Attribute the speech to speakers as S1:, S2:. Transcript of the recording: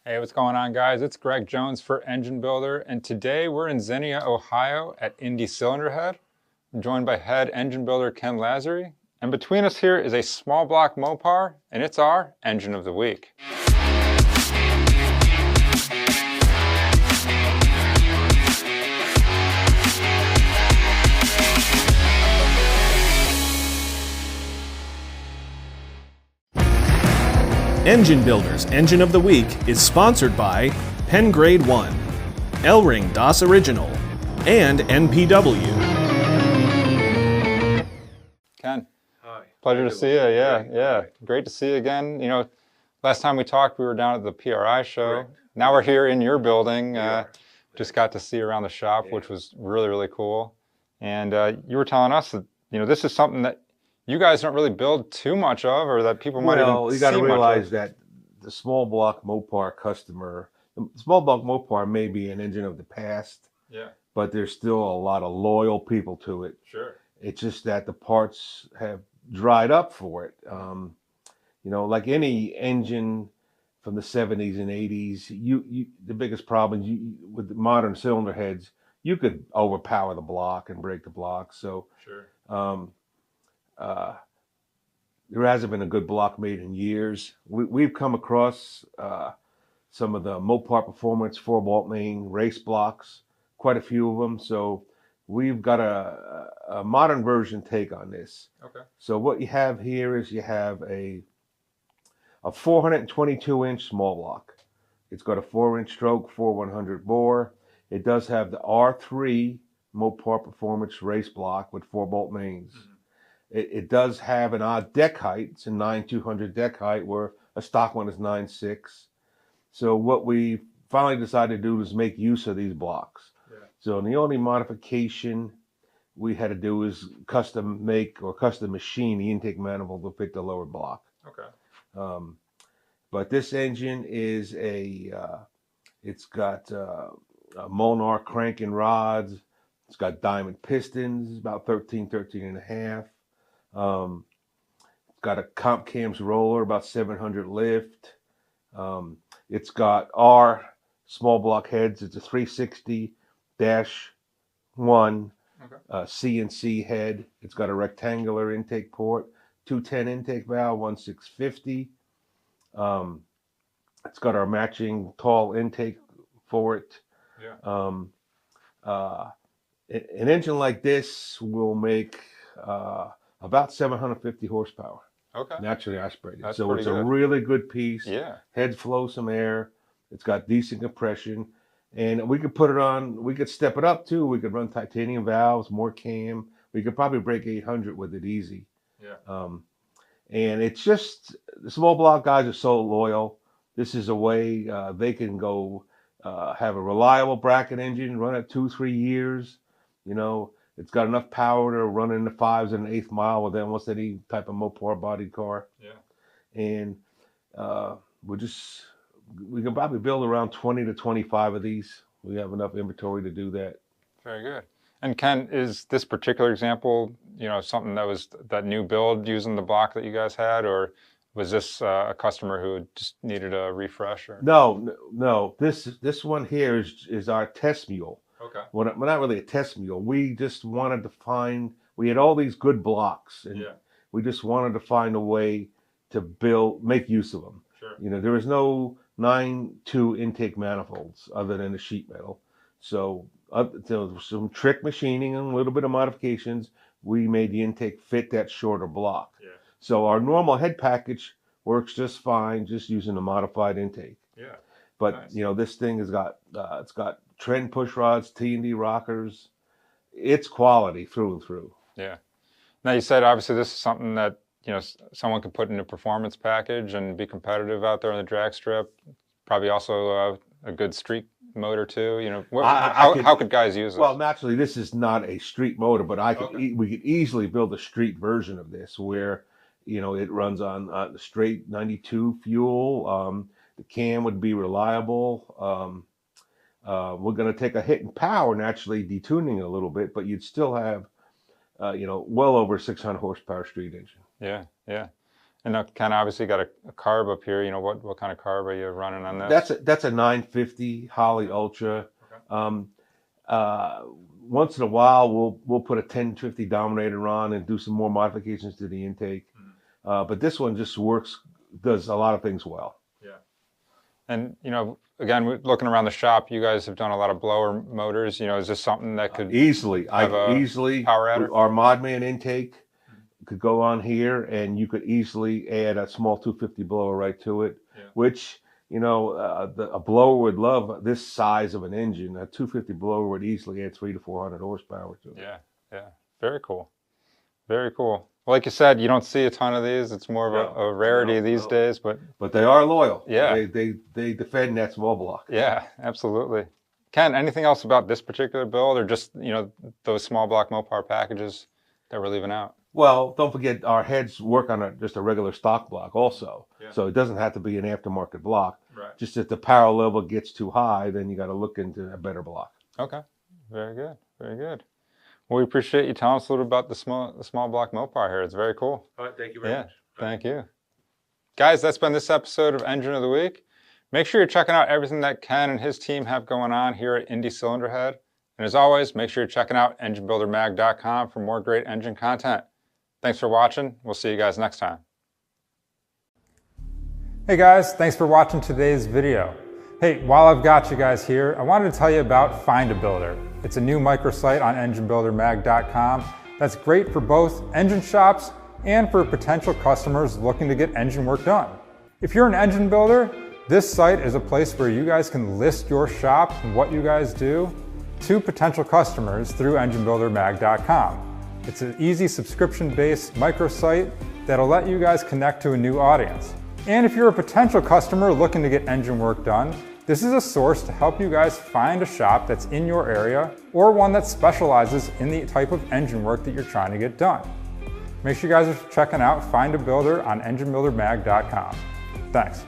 S1: Hey, what's going on, guys? It's Greg Jones for Engine Builder, and today we're in Xenia, Ohio at Indy Cylinder Head. I'm joined by head engine builder Ken Lazzeri, and between us here is a small block Mopar, and it's our Engine of the Week.
S2: Engine Builder's Engine of the Week is sponsored by Pen Grade 1, L-Ring DOS Original, and NPW.
S1: Ken,
S3: hi.
S1: pleasure to see you. Yeah. Great to see you again. You know, last time we talked, we were down at the PRI show.
S3: Correct.
S1: Now we're here in your building.
S3: are.
S1: Just got to see around the shop, which was really, really cool. And you were telling us that, you know, this is something that you guys don't really build too much of, or that people might even
S3: Well, you got to
S1: see much of.
S3: realize that the small block Mopar customer, the small block Mopar may be an engine of the past,
S1: Yeah,
S3: but there's still a lot of loyal people to it.
S1: sure.
S3: It's just that the parts have dried up for it. Like any engine from the 70s and 80s, the biggest problem with the modern cylinder heads, you could overpower the block and break the block. So
S1: Sure.
S3: There hasn't been a good block made in years. We've come across some of the Mopar Performance 4-bolt main race blocks, quite a few of them. So we've got a modern version take on this.
S1: Okay.
S3: So what you have here is you have a 422-inch small block. It's got a 4-inch stroke, 4/100 bore. It does have the R3 Mopar Performance race block with 4-bolt mains. Mm-hmm. It does have an odd deck height. It's a 9/200 deck height, where a stock one is 9/6. So what we finally decided to do is make use of these blocks. Yeah. So the only modification we had to do is custom make or custom machine the intake manifold to fit the lower block.
S1: Okay.
S3: But this engine is it's got Molnar cranking rods. It's got diamond pistons, about 13 and a half. It's got a comp cams roller, about 700 lift. It's got our small block heads. It's a 360-1 CNC head. It's got a rectangular intake port, 210 intake valve, 1650. It's got our matching tall intake for it.
S1: Yeah.
S3: An engine like this will make about 750 horsepower.
S1: Okay.
S3: Naturally aspirated.
S1: That's
S3: so it's
S1: pretty
S3: a
S1: good.
S3: really good piece.
S1: Yeah.
S3: Heads flow some air. It's got decent compression. And we could put it on, we could step it up too. We could run titanium valves, more cam. We could probably break 800 with it easy.
S1: Yeah.
S3: And it's just, the small block guys are so loyal. This is a way they can go have a reliable bracket engine, run it 2-3 years. You know, it's got enough power to run in the 5s and 1/8 mile with almost any type of Mopar bodied car.
S1: Yeah.
S3: And we can probably build around 20 to 25 of these. We have enough inventory to do that.
S1: Very good. And Ken, is this particular example, you know, something that was that new build using the block that you guys had, or was this a customer who just needed a refresh? Or?
S3: No. This one here is our test mule.
S1: Okay.
S3: Well, not really a test mule. We just wanted to find. We had all these good blocks, and we just wanted to find a way to make use of them.
S1: Sure.
S3: You know, there was no 9/2 intake manifolds other than the sheet metal. So some trick machining and a little bit of modifications, we made the intake fit that shorter block. Yeah. So our normal head package works just fine, just using a modified intake.
S1: Yeah.
S3: But
S1: nice.
S3: You know, this thing has got it's got trend push rods, T&D rockers. It's quality through and through.
S1: Yeah. Now you said obviously this is something that, you know, someone could put in a performance package and be competitive out there on the drag strip. Probably also a good street motor too. You know, how could guys use this?
S3: Well, naturally, this is not a street motor, but we could easily build a street version of this where, you know, it runs on the straight 92 fuel. The cam would be reliable. We're going to take a hit in power, naturally detuning it a little bit, but you'd still have, well over 600 horsepower street engine.
S1: Yeah. And now Ken obviously got a carb up here. You know, what kind of carb are you running on this?
S3: That's a 950 Holley Ultra. Okay. Once in a while, we'll put a 1050 Dominator on and do some more modifications to the intake. But this one just does a lot of things well.
S1: Yeah. And, you know, again, looking around the shop, you guys have done a lot of blower motors. You know, is this something that could
S3: easily
S1: power adder?
S3: Our Modman intake could go on here, and you could easily add a small 250 blower right to it, which, you know, a blower would love this size of an engine. A 250 blower would easily add 300 to 400 horsepower to it.
S1: Yeah, yeah. Very cool. Very cool. Well, like you said, you don't see a ton of these. It's more of a rarity these days, but
S3: they are loyal.
S1: Yeah.
S3: They defend that small block.
S1: Yeah, absolutely. Ken, anything else about this particular build, or just, you know, those small block Mopar packages that we're leaving out?
S3: Well, don't forget our heads work on just a regular stock block also. Yeah. So it doesn't have to be an aftermarket block. Right. Just if the power level gets too high, then you got to look into a better block.
S1: Okay. Very good. Very good. Well, we appreciate you telling us a little about the small block Mopar here. It's very cool.
S3: All right, thank you very much.
S1: Thank you. Guys, that's been this episode of Engine of the Week. Make sure you're checking out everything that Ken and his team have going on here at Indy Cylinder Head. And as always, make sure you're checking out enginebuildermag.com for more great engine content. Thanks for watching. We'll see you guys next time. Hey guys, thanks for watching today's video. Hey, while I've got you guys here, I wanted to tell you about Find a Builder. It's a new microsite on enginebuildermag.com that's great for both engine shops and for potential customers looking to get engine work done. If you're an engine builder, this site is a place where you guys can list your shop and what you guys do to potential customers through enginebuildermag.com. It's an easy subscription-based microsite that'll let you guys connect to a new audience. And if you're a potential customer looking to get engine work done, this is a source to help you guys find a shop that's in your area or one that specializes in the type of engine work that you're trying to get done. Make sure you guys are checking out Find a Builder on enginebuildermag.com. Thanks.